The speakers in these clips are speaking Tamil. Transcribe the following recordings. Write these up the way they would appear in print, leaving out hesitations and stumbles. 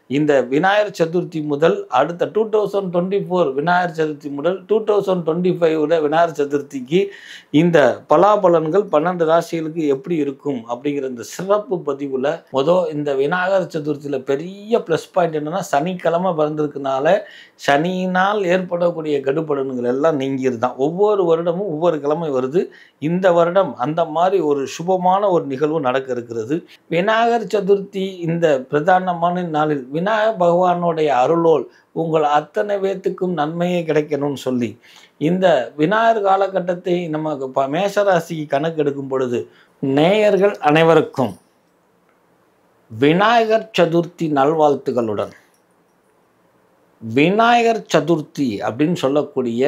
இந்த விநாயகர் சதுர்த்தி முதல் அடுத்த 2024 விநாயகர் சதுர்த்தி முதல் 2025 விநாயகர் சதுர்த்திக்கு இந்த பலாபலன்கள் 12 ராசிகளுக்கு எப்படி இருக்கும் அப்படிங்கிற இந்த சிறப்பு பதிவில் இந்த விநாயகர் சதுர்த்தியில் பெரிய ப்ளஸ் பாயிண்ட் என்னன்னா, சனிக்கிழமை பிறந்திருக்கனால சனியினால் ஏற்படக்கூடிய கெடுபலன்கள் எல்லாம் நீங்கிருதான். ஒவ்வொரு வருடமும் ஒவ்வொரு கிழமை வருது. இந்த வருடம் அந்த மாதிரி ஒரு சுபமான ஒரு நிகழ்வு நடக்க இருக்கிறது. விநாயகர் சதுர்த்தி இந்த பிரதானமான நாளில் விநாயகர் பகவானுடைய அருளோல் உங்கள் அத்தனை பேத்துக்கும் நன்மையே கிடைக்கணும்னு சொல்லி இந்த விநாயகர் காலகட்டத்தை நம்ம மேஷராசிக்கு கணக்கு எடுக்கும் பொழுது நேயர்கள் அனைவருக்கும் விநாயகர் சதுர்த்தி நல்வாழ்த்துகளுடன். விநாயகர் சதுர்த்தி அப்படின்னு சொல்லக்கூடிய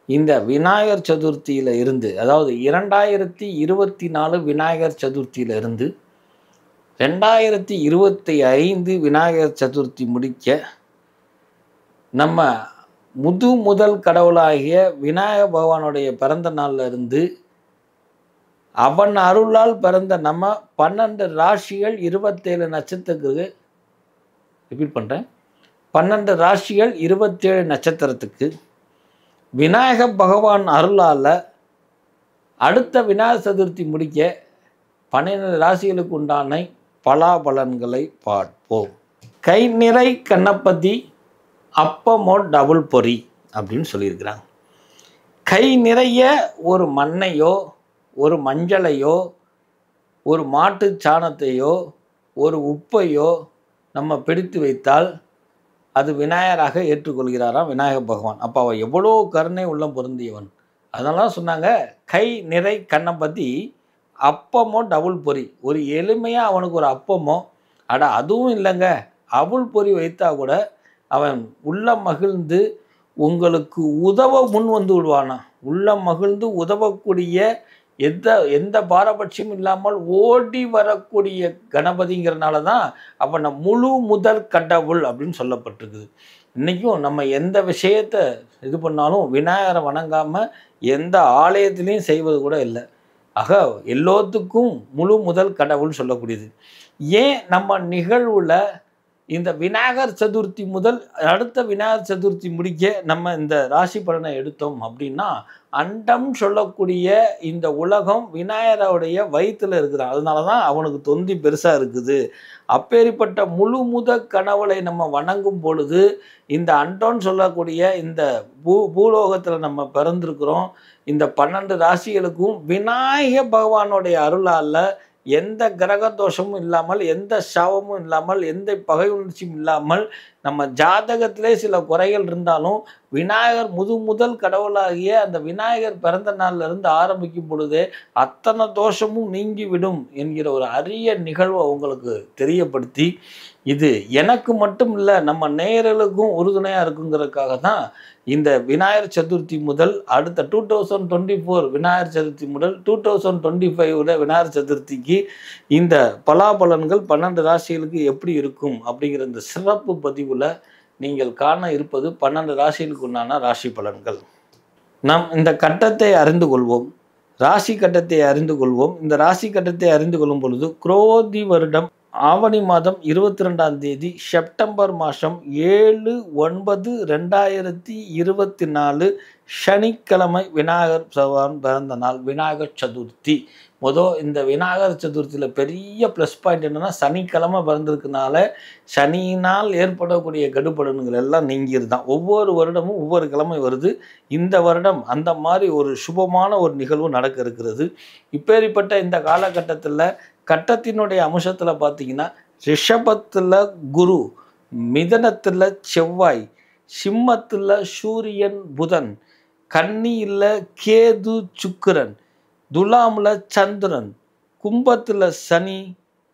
இந்த விநாயகர் சதுர்த்தியில் இருந்து, அதாவது 2024 விநாயகர் சதுர்த்தியில் இருந்து 2025 விநாயகர் சதுர்த்தி முடிக்க நம்ம முதல் கடவுளாகிய விநாயக பகவானுடைய பிறந்த நாளில் இருந்து அவன் அருளால் பிறந்த நம்ம 12 ராசிகள் 27 நட்சத்திரத்துக்கு ரிப்பீட் பண்ணுறேன் 12 ராசிகள் 27 நட்சத்திரத்துக்கு விநாயக பகவான் அருளால் அடுத்த விநாயகர் சதுர்த்தி முடிக்க 12 ராசிகளுக்கு உண்டான பலாபலன்களை பார்ப்போம். கை நிறை கணபதி அப்பமோ டபுள் பொறி அப்படின்னு சொல்லியிருக்கிறாங்க. கை நிறைய ஒரு மண்ணையோ ஒரு மஞ்சளையோ ஒரு மாட்டு சாணத்தையோ ஒரு உப்பையோ நம்ம பிடித்து வைத்தால் அது விநாயகராக ஏற்றுக்கொள்கிறாராம் விநாயக பகவான். அப்போ அவன் எவ்வளோ கருணை உள்ளம் பொருந்தியவன். அதனால சொன்னாங்க கை நிறை கணபதி அப்பமோ டபுள் பொறி. ஒரு எளிமையாக அவனுக்கு ஒரு அப்பமோ அதுவும் இல்லைங்க அவுள் பொறி வைத்தா கூட அவன் உள்ள மகிழ்ந்து உங்களுக்கு உதவ முன் வந்து விடுவானா. உள்ள மகிழ்ந்து உதவக்கூடிய எந்த பாரபட்சமும் இல்லாமல் ஓடி வரக்கூடிய கணபதிங்கிறனால தான் அவனை முழு முதல் கடவுள் அப்படின்னு சொல்லப்பட்டிருக்குது. இன்றைக்கும் நம்ம எந்த விஷயத்தை இது பண்ணாலும் விநாயகரை வணங்காமல் எந்த ஆலயத்திலையும் செய்வது கூட இல்லை. ஆக எல்லோத்துக்கும் முழு முதல் கடவுள் சொல்லக்கூடியது. ஏன் நம்ம நிகழ்வில் இந்த விநாயகர் சதுர்த்தி முதல் அடுத்த விநாயகர் சதுர்த்தி முடிக்க நம்ம இந்த ராசி பலனை எடுத்தோம் அப்படின்னா, அண்டம் சொல்லக்கூடிய இந்த உலகம் விநாயகருடைய வயிற்றில் இருக்குதான். அதனால தான் அவனுக்கு தொந்தி பெருசாக இருக்குது. அப்பேற்பட்ட முழு முதல் கடவுளை நம்ம வணங்கும் பொழுது இந்த அண்டம்னு சொல்லக்கூடிய இந்த பூலோகத்தில் நம்ம பிறந்திருக்கிறோம். இந்த 12 ராசிகளுக்கும் விநாயக பகவானுடைய அருளால் எந்த கிரக தோஷமும் இல்லாமல் எந்த சாபமும் இல்லாமல் எந்த பகை உணர்ச்சியும் இல்லாமல் நம்ம ஜாதகத்திலே சில குறைகள் இருந்தாலும் விநாயகர் முதல் கடவுளாகிய அந்த விநாயகர் பிறந்த நாள்ல இருந்து ஆரம்பிக்கும் பொழுதே அத்தனை தோஷமும் நீங்கிவிடும் என்கிற ஒரு அரிய நிகழ்வை உங்களுக்கு தெரியப்படுத்தி, இது எனக்கு மட்டும் இல்லை நம்ம நேயர்களுக்கும் உறுதுணையாக இருக்குங்கிறதுக்காக தான் இந்த விநாயகர் சதுர்த்தி முதல் அடுத்த 2024 விநாயகர் சதுர்த்தி முதல் 2025 விநாயகர் சதுர்த்திக்கு இந்த பலாபலன்கள் 12 ராசிகளுக்கு எப்படி இருக்கும் அப்படிங்கிற இந்த சிறப்பு பதிவில் நீங்கள் காண இருப்பது 12 ராசிகளுக்கு உண்டான ராசி பலன்கள். நாம் இந்த கட்டத்தை அறிந்து கொள்வோம். ராசி கட்டத்தை அறிந்து கொள்வோம். இந்த ராசி கட்டத்தை அறிந்து கொள்ளும் பொழுது குரோதி வருடம் ஆவணி மாதம் 22ஆம் தேதி செப்டம்பர் மாதம் 7/9/2024 சனிக்கிழமை விநாயகர் பகவான் பிறந்த நாள் விநாயகர் சதுர்த்தி. இந்த விநாயகர் சதுர்த்தியில் பெரிய ப்ளஸ் பாயிண்ட் என்னென்னா, சனிக்கிழமை பிறந்திருக்கனால சனியினால் ஏற்படக்கூடிய கெடுபலன்கள் எல்லாம் நீங்கிருதான். ஒவ்வொரு வருடமும் ஒவ்வொரு கிழமை வருது. இந்த வருடம் அந்த மாதிரி ஒரு சுபமான ஒரு நிகழ்வு நடக்க இருக்கிறது. இப்பேற்பட்ட இந்த காலகட்டத்தில் கட்டத்தினுடைய அம்சத்தில் பார்த்தீங்கன்னா, ரிஷபத்தில் குரு, மிதனத்தில் செவ்வாய், சிம்மத்தில் சூரியன் புதன், கன்னியில் கேது சுக்கிரன், துலாமில் சந்திரன், கும்பத்தில் சனி,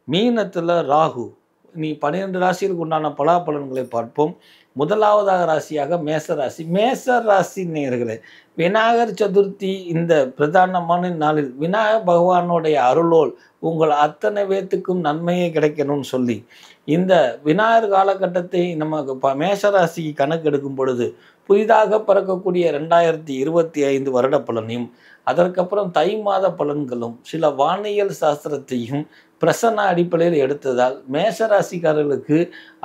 மீனத்தில் ராகு. நீ 12 ராசிகளுக்கு உண்டான பலாபலன்களை பார்ப்போம். முதலாவதாக ராசியாக மேசராசி. மேசராசி நேயர்களே, விநாயகர் சதுர்த்தி இந்த பிரதானமான நாளில் விநாயகர் பகவானுடைய அருளோல் உங்கள் அத்தனை பேத்துக்கும் நன்மையே கிடைக்கணும்னு சொல்லி இந்த விநாயகர் காலகட்டத்தை நம்ம மேஷராசிக்கு கணக்கு எடுக்கும் பொழுது புதிதாக பிறக்கக்கூடிய 2025 வருட பலனையும், அதற்கப்புறம் தை மாத பலன்களும் சில வானியல் சாஸ்திரத்தையும் பிரசன்ன அடிப்படையில் எடுத்ததால் மேஷராசிக்காரர்களுக்கு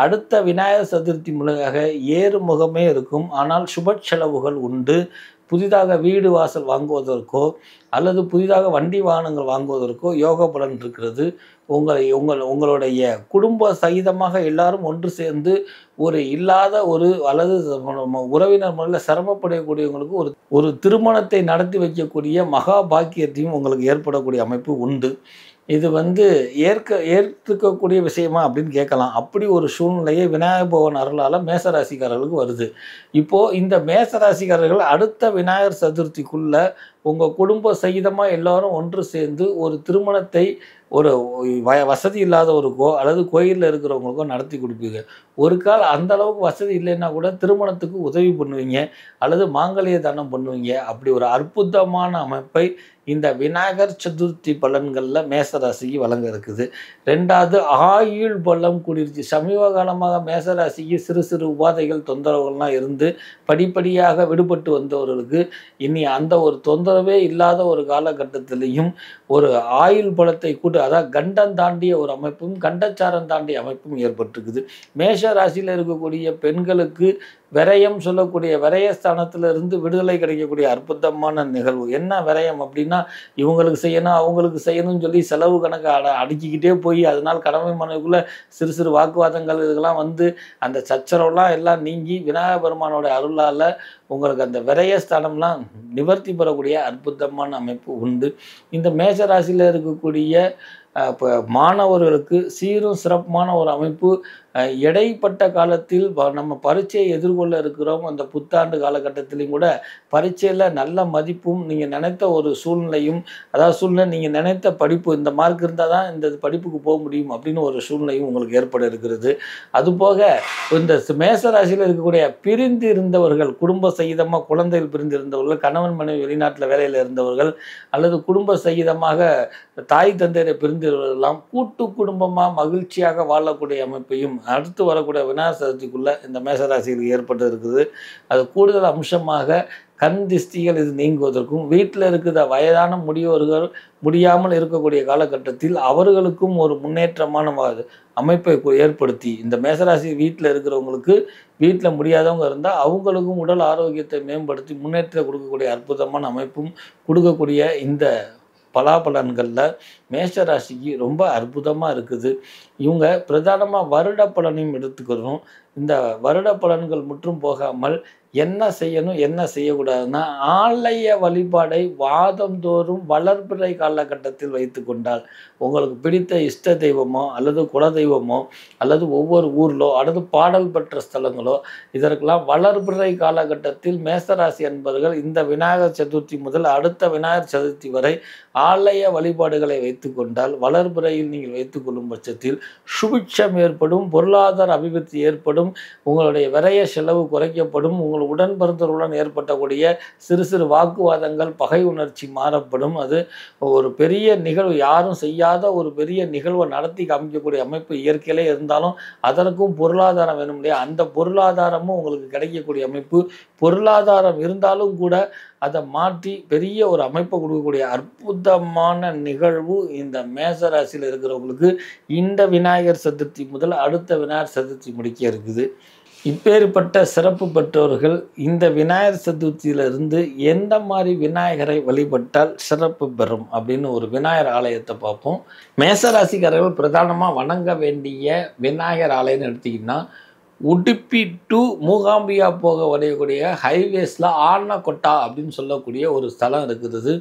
அடுத்த விநாயகர் சதுர்த்தி முழுதாக ஏறுமுகமே இருக்கும். ஆனால் சுப செலவுகள் உண்டு. புதிதாக வீடு வாசல் வாங்குவதற்கோ அல்லது புதிதாக வண்டி வாகனங்கள் வாங்குவதற்கோ யோக பலன் இருக்கிறது. உங்களுடைய குடும்ப சகிதமாக எல்லாரும் ஒன்று சேர்ந்து ஒரு இல்லாத ஒரு அல்லது உறவினர் முறையில் சிரமப்படக்கூடியவங்களுக்கு ஒரு திருமணத்தை நடத்தி வைக்கக்கூடிய மகா பாக்கியத்தையும் உங்களுக்கு ஏற்படக்கூடிய அமைப்பு உண்டு. இது ஏற்றுக்கக்கூடிய விஷயமா அப்படின்னு கேட்கலாம். அப்படி ஒரு சூழ்நிலையை விநாயகர் பகவான் அருளால் மேசராசிக்காரர்களுக்கு வருது. இப்போது இந்த மேசராசிக்காரர்கள் அடுத்த விநாயகர் சதுர்த்திக்குள்ள உங்கள் குடும்ப சகிதமாக எல்லாரும் ஒன்று சேர்ந்து ஒரு திருமணத்தை ஒரு வசதி இல்லாதவருக்கோ அல்லது கோயிலில் இருக்கிறவங்களுக்கோ நடத்தி கொடுப்பீங்க. ஒரு கால் அந்த அளவுக்கு வசதி இல்லைன்னா கூட திருமணத்துக்கு உதவி பண்ணுவீங்க அல்லது மாங்கல்ய தானம் பண்ணுவீங்க. அப்படி ஒரு அற்புதமான அமைப்பை இந்த விநாயகர் சதுர்த்தி பலன்களில் மேசராசிக்கு வழங்க இருக்குது. ரெண்டாவது, ஆயுள் பலம் கூடிருச்சு. சமீப காலமாக மேசராசிக்கு சிறு சிறு உபாதைகள் தொந்தரவுகள்லாம் இருந்து படிப்படியாக விடுபட்டு வந்தவர்களுக்கு இனி அந்த ஒரு தொந்தரவே இல்லாத ஒரு காலகட்டத்திலையும் ஒரு ஆயுள் பலத்தை கூட்டு, அதாவது கண்டம் தாண்டிய ஒரு அமைப்பும் கண்டச்சாரம் தாண்டிய அமைப்பும் ஏற்பட்டிருக்குது. மேஷ ராசியில் இருக்கக்கூடிய பெண்களுக்கு விரயம் சொல்லக்கூடிய விரயஸ்தானத்திலிருந்து விடுதலை கிடைக்கக்கூடிய அற்புதமான நிகழ்வு. என்ன விரயம் அப்படின்னா, இவங்களுக்கு செய்யணும் அவங்களுக்கு செய்யணும்னு சொல்லி செலவு கணக்கு அடுக்கிக்கிட்டே போய் அதனால் கடமை மனைக்குள்ளே சிறு சிறு வாக்குவாதங்கள் இதெல்லாம் அந்த சச்சரவுலாம் எல்லாம் நீங்கி விநாயகர் பெருமானோட அருளால் உங்களுக்கு அந்த விரயஸ்தானம்லாம் நிவர்த்தி பெறக்கூடிய அற்புதமான அமைப்பு உண்டு. இந்த மேஷராசியில் இருக்கக்கூடிய இப்போ மாணவர்களுக்கு சீரும் சிறப்பான ஒரு அமைப்பு. இடைப்பட்ட காலத்தில் நம்ம பரீட்சையை எதிர்கொள்ள இருக்கிறோம். அந்த புத்தாண்டு காலகட்டத்திலையும் கூட பரீட்சையில் நல்ல மதிப்பும் நீங்கள் நினைத்த ஒரு சூழ்நிலையும், அதாவது சூழ்நிலை நீங்கள் நினைத்த படிப்பு இந்த மார்க் இருந்தால் தான் இந்த படிப்புக்கு போக முடியும் அப்படின்னு ஒரு சூழ்நிலையும் உங்களுக்கு ஏற்பட இருக்கிறது. அதுபோக இந்த மேசராசியில் இருக்கக்கூடிய பிரிந்து இருந்தவர்கள், குடும்ப சகிதமாக குழந்தைகள் பிரிந்து இருந்தவர்கள், கணவன் மனைவி வெளிநாட்டில் வேலையில் இருந்தவர்கள் அல்லது குடும்ப சகிதமாக தாய் தந்தையரை பிரிந்தவர்களெல்லாம் கூட்டு குடும்பமாக மகிழ்ச்சியாக வாழக்கூடிய அமைப்பையும் அடுத்து வரக்கூடிய விநாயகர் சதுர்த்திக்குள்ளே இந்த மேசராசிகளுக்கு ஏற்பட்டு இருக்குது. அது கூடுதல் அம்சமாக கண் திஷ்டிகள் இது நீங்குவதற்கும், வீட்டில் இருக்கிற வயதான முதியோர்கள் முடியாமல் இருக்கக்கூடிய காலகட்டத்தில் அவர்களுக்கும் ஒரு முன்னேற்றமான அமைப்பை ஏற்படுத்தி, இந்த மேசராசி வீட்டில் இருக்கிறவங்களுக்கு வீட்டில் முடியாதவங்க இருந்தால் அவங்களுக்கும் உடல் ஆரோக்கியத்தை மேம்படுத்தி முன்னேற்றம் கொடுக்கக்கூடிய அற்புதமான அமைப்பும் கொடுக்கக்கூடிய இந்த பலாபலன்களில் மேஷராசிக்கு ரொம்ப அற்புதமாக இருக்குது. இவங்க பிரதானமாக வருட பலனையும் எடுத்துக்கிறோம். இந்த வருட பலன்கள் முற்றும் போகாமல் என்ன செய்யணும் என்ன செய்யக்கூடாதுன்னா, ஆலய வழிபாடை வாதந்தோறும் வளர்பிறை காலகட்டத்தில் வைத்து கொண்டால் உங்களுக்கு பிடித்த இஷ்ட தெய்வமோ அல்லது குலதெய்வமோ அல்லது ஒவ்வொரு ஊரிலோ அல்லது பாடல் பெற்ற ஸ்தலங்களோ இதற்கெல்லாம் வளர்பிறை காலகட்டத்தில் மேசராசி என்பவர்கள் இந்த விநாயகர் சதுர்த்தி முதல் அடுத்த விநாயகர் சதுர்த்தி வரை ஆலய வழிபாடுகளை வைத்து கொண்டால், வளர்பிறையில் நீங்கள் வைத்துக்கொள்ளும் பட்சத்தில் சுபிட்சம் ஏற்படும், பொருளாதார அபிவிருத்தி ஏற்படும், உங்களுடைய விரைய செலவு குறைக்கப்படும், உங்கள் உடன் பிறந்தவர்களுடன் ஏற்பட்டக்கூடிய சிறு சிறு வாக்குவாதங்கள் பகை உணர்ச்சி மாறப்படும். அது ஒரு பெரிய நிகழ்வு, யாரும் செய்யாத ஒரு பெரிய நிகழ்வை நடத்தி காமிக்கக்கூடிய அமைப்பு இயற்கையிலே இருந்தாலும் அதற்கும் பொருளாதாரம் வேணும் இல்லையா, அந்த பொருளாதாரமும் உங்களுக்கு கிடைக்கக்கூடிய அமைப்பு. பொருளாதாரம் இருந்தாலும் கூட அதை மாற்றி பெரிய ஒரு அமைப்பை கொடுக்கக்கூடிய அற்புதமான நிகழ்வு இந்த மேசராசியில் இருக்கிறவங்களுக்கு இந்த விநாயகர் சதுர்த்தி முதல் அடுத்த விநாயகர் சதுர்த்தி முடிக்க இருக்குது. இப்பேற்பட்ட சிறப்பு பெற்றவர்கள் இந்த விநாயகர் சதுர்த்தியிலிருந்து எந்த மாதிரி விநாயகரை வழிபட்டால் சிறப்பு பெறும் அப்படின்னு ஒரு விநாயகர் ஆலயத்தை பார்ப்போம். மேசராசிக்காரர்கள் பிரதானமாக வணங்க வேண்டிய விநாயகர் ஆலயம்னு எடுத்திங்கன்னா, உடுப்பி டு மூகாம்பியா போக வரையக்கூடிய ஹைவேஸில் ஆனக்கொட்டா அப்படின்னு சொல்லக்கூடிய ஒரு ஸ்தலம் இருக்கிறது.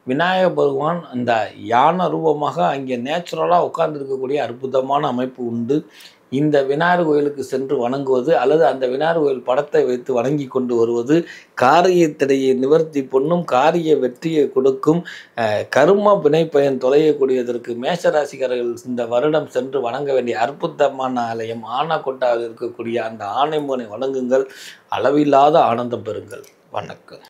விநாயகர் பகவான் அந்த யானை ரூபமாக அங்கே நேச்சுரலாக உட்கார்ந்துருக்கக்கூடிய அற்புதமான அமைப்பு உண்டு. இந்த விநாயகர் கோயிலுக்கு சென்று வணங்குவது அல்லது அந்த விநாயகர் கோயில் படத்தை வைத்து வணங்கி கொண்டு வருவது காரியத்தடையை நிவர்த்தி பண்ணும், காரிய வெற்றியை கொடுக்கும், கரும வினை பயன் தொலையக்கூடியதற்கு மேஷராசிக்காரர்கள் இந்த வருடம் சென்று வணங்க வேண்டிய அற்புதமான ஆலயம் ஆனக்கொட்டாவில் இருக்கக்கூடிய அந்த ஆனைமோனை வணங்குங்கள். அளவில்லாத ஆனந்தம் பெறுங்கள். வணக்கம்.